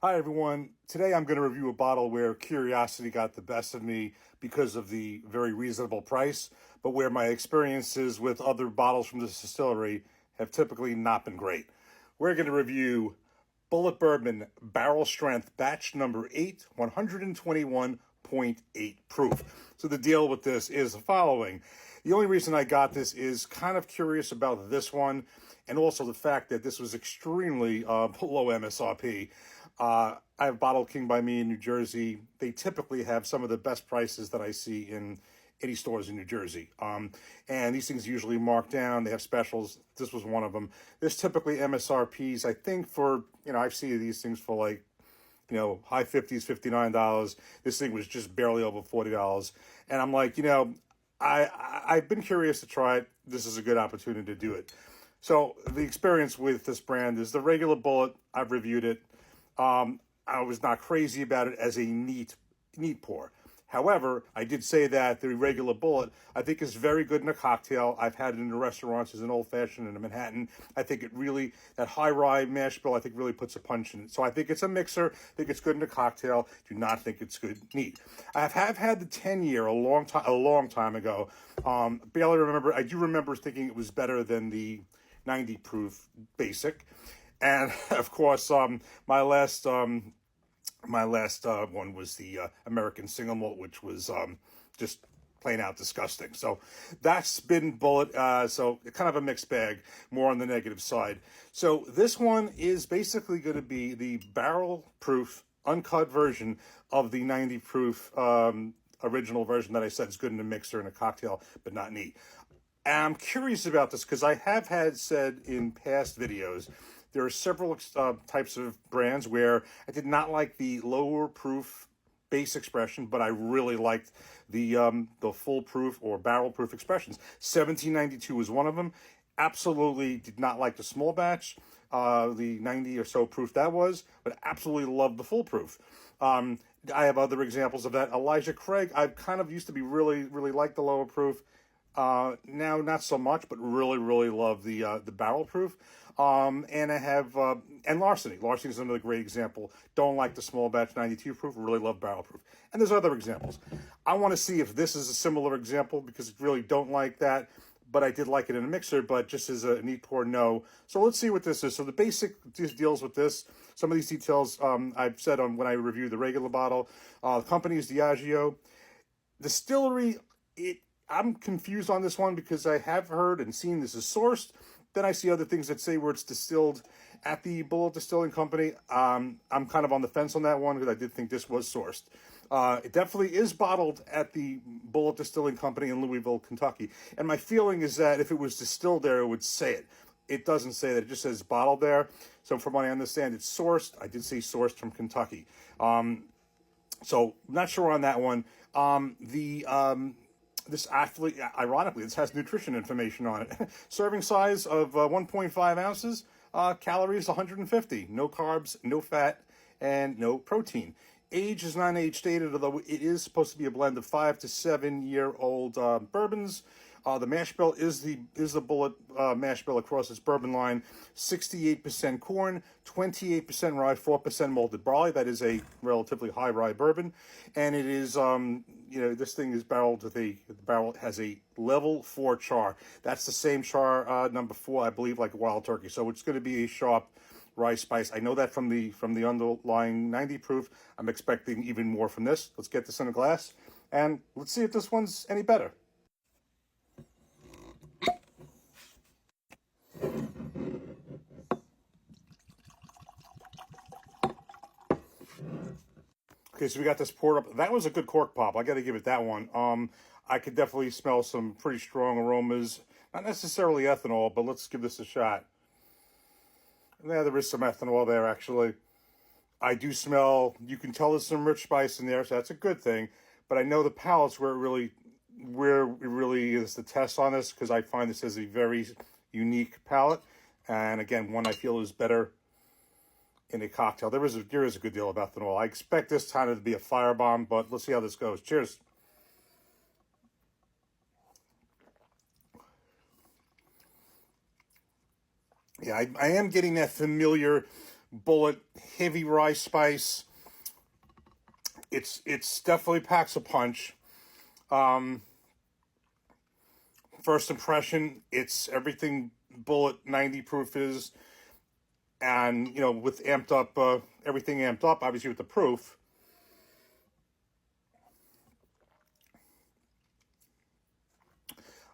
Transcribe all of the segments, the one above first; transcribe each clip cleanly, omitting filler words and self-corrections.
Hi, everyone. Today I'm going to review a bottle where curiosity got the best of me because of the very reasonable price, but where my experiences with other bottles from this distillery have typically not been great. We're going to review Bulleit Bourbon Barrel Strength Batch Number 8, 121.8 proof. So the deal with this is the following. The only reason I got this is kind of curious about this one, and also the fact that this was extremely below MSRP. I have Bottle King by me in New Jersey. They typically have some of the best prices that I see in any stores in New Jersey. And these things usually marked down. They have specials. This was one of them. There's typically MSRPs, I think, for, I've seen these things for like, high 50s, $59. This thing was just barely over $40. And I'm like, I've been curious to try it. This is a good opportunity to do it. So the experience with this brand is the regular Bulleit. I've reviewed it. I was not crazy about it as a neat pour. However, I did say that the regular Bulleit, I think, is very good in a cocktail. I've had it in the restaurants as an old-fashioned in a Manhattan. I think that high rye mash bill, I think, really puts a punch in it. So I think it's a mixer. I think it's good in a cocktail. Do not think it's good neat. I have had the 10-year a long time ago. Barely remember. I do remember thinking it was better than the 90 proof basic. And of course, my last one was the American single malt, which was just plain out disgusting. So that's been Bulleit. So kind of a mixed bag, more on the negative side. So this one is basically going to be the barrel proof, uncut version of the 90 proof original version that I said is good in a mixer and a cocktail, but not neat. And I'm curious about this because I have had said in past videos, there are several types of brands where I did not like the lower proof base expression, but I really liked the full proof or barrel proof expressions. 1792 was one of them. Absolutely did not like the small batch, the 90 or so proof that was, but absolutely loved the full proof. I have other examples of that. Elijah Craig, I kind of used to be really like the lower proof. Now not so much, but really love the barrel proof. And I have and Larceny. Larceny is another great example. Don't like the small batch 92 proof. Really love barrel proof. And there's other examples. I want to see if this is a similar example because I really don't like that. But I did like it in a mixer, but just as a neat pour, no. So let's see what this is. So the basic just deals with this. Some of these details I've said on when I reviewed the regular bottle. The company is Diageo. Distillery, I'm confused on this one because I have heard and seen this is sourced. Then I see other things that say where it's distilled at the Bulleit Distilling Company. I'm kind of on the fence on that one because I did think this was sourced. It definitely is bottled at the Bulleit Distilling Company in Louisville, Kentucky. And my feeling is that if it was distilled there, it would say it. It doesn't say that. It just says bottled there. So from what I understand, it's sourced. I did say sourced from Kentucky. So not sure on that one. This actually, ironically, this has nutrition information on it. Serving size of 1.5 ounces, calories 150, no carbs, no fat, and no protein. Age is not age stated, although it is supposed to be a blend of 5 to 7 year old bourbons. The mash bill is the Bulleit mash bill across its bourbon line. 68% corn, 28% rye, 4% malted barley. That is a relatively high rye bourbon, and it is this thing is barreled with the barrel has a level 4 char. That's the same char number 4, I believe, like a wild turkey. So it's going to be a sharp rye spice. I know that from the underlying 90 proof. I'm expecting even more from this. Let's get this in a glass and let's see if this one's any better. Okay, so we got this poured up. That was a good cork pop. I got to give it that one. I could definitely smell some pretty strong aromas. Not necessarily ethanol, but let's give this a shot. Yeah, there is some ethanol there, actually. I do smell, you can tell there's some rich spice in there, so that's a good thing. But I know the palate's where it really is the test on this, because I find this as a very unique palate. And again, one I feel is better in a cocktail. There is a good deal of ethanol. I expect this time to be a firebomb, but let's see how this goes. Cheers. Yeah, I am getting that familiar Bulleit heavy rye spice. It's definitely packs a punch. First impression, it's everything Bulleit 90 proof is, and you know, with amped up, everything amped up, obviously with the proof.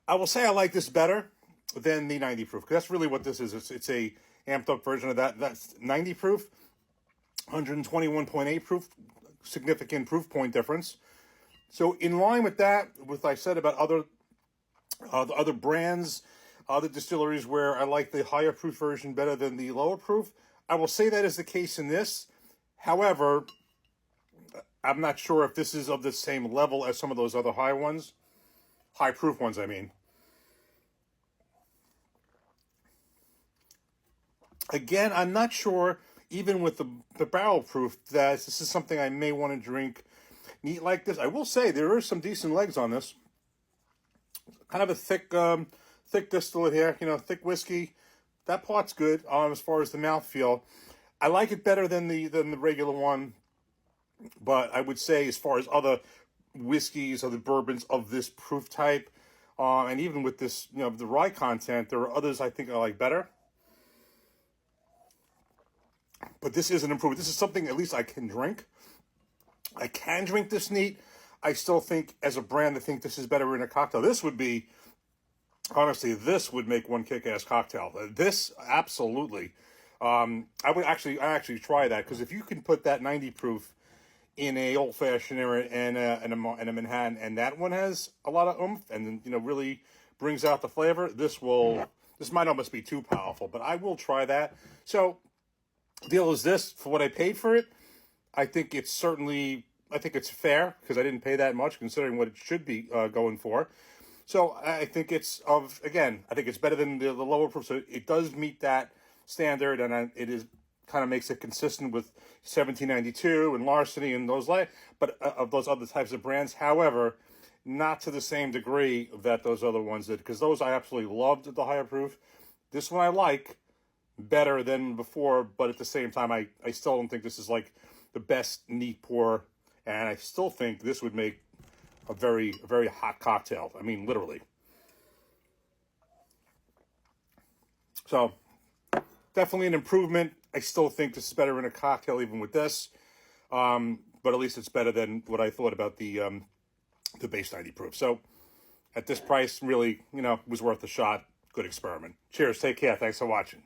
I will say I like this better than the 90 proof, because that's really what this is. It's a amped up version of that. That's 90 proof, 121.8 proof, significant proof point difference. So in line with that, with I said about other brands, other distilleries where I like the higher proof version better than the lower proof, I will say that is the case in this. However, I'm not sure if this is of the same level as some of those other high ones. High proof ones, I mean. Again, I'm not sure, even with the barrel proof, that this is something I may want to drink neat like this. I will say there are some decent legs on this. Kind of a thick distillate here, you know, thick whiskey. That part's good as far as the mouthfeel. I like it better than the regular one, but I would say as far as other whiskeys or the bourbons of this proof type, and even with this, you know, the rye content, there are others I think I like better. But this is an improvement. This is something at least I can drink. I can drink this neat. I still think, as a brand, I think this is better in a cocktail. This would be, honestly, this would make one kick-ass cocktail. This, absolutely. I actually try that, because if you can put that 90 proof in a old-fashioned and a Manhattan, and that one has a lot of oomph and, you know, really brings out the flavor, this might almost be too powerful, but I will try that. So, deal is this, for what I paid for it, I think it's fair, because I didn't pay that much considering what it should be going for. So I think I think it's better than the lower proof. So it does meet that standard, and it is kind of makes it consistent with 1792 and Larceny and those but of those other types of brands. However, not to the same degree that those other ones did, because those I absolutely loved at the higher proof. This one I like better than before, but at the same time, I still don't think this is like the best neat pour, and I still think this would make a very, very hot cocktail. I mean, literally. So, definitely an improvement. I still think this is better in a cocktail even with this, but at least it's better than what I thought about the base 90 proof. So, at this price, really, you know, was worth a shot. Good experiment. Cheers. Take care. Thanks for watching.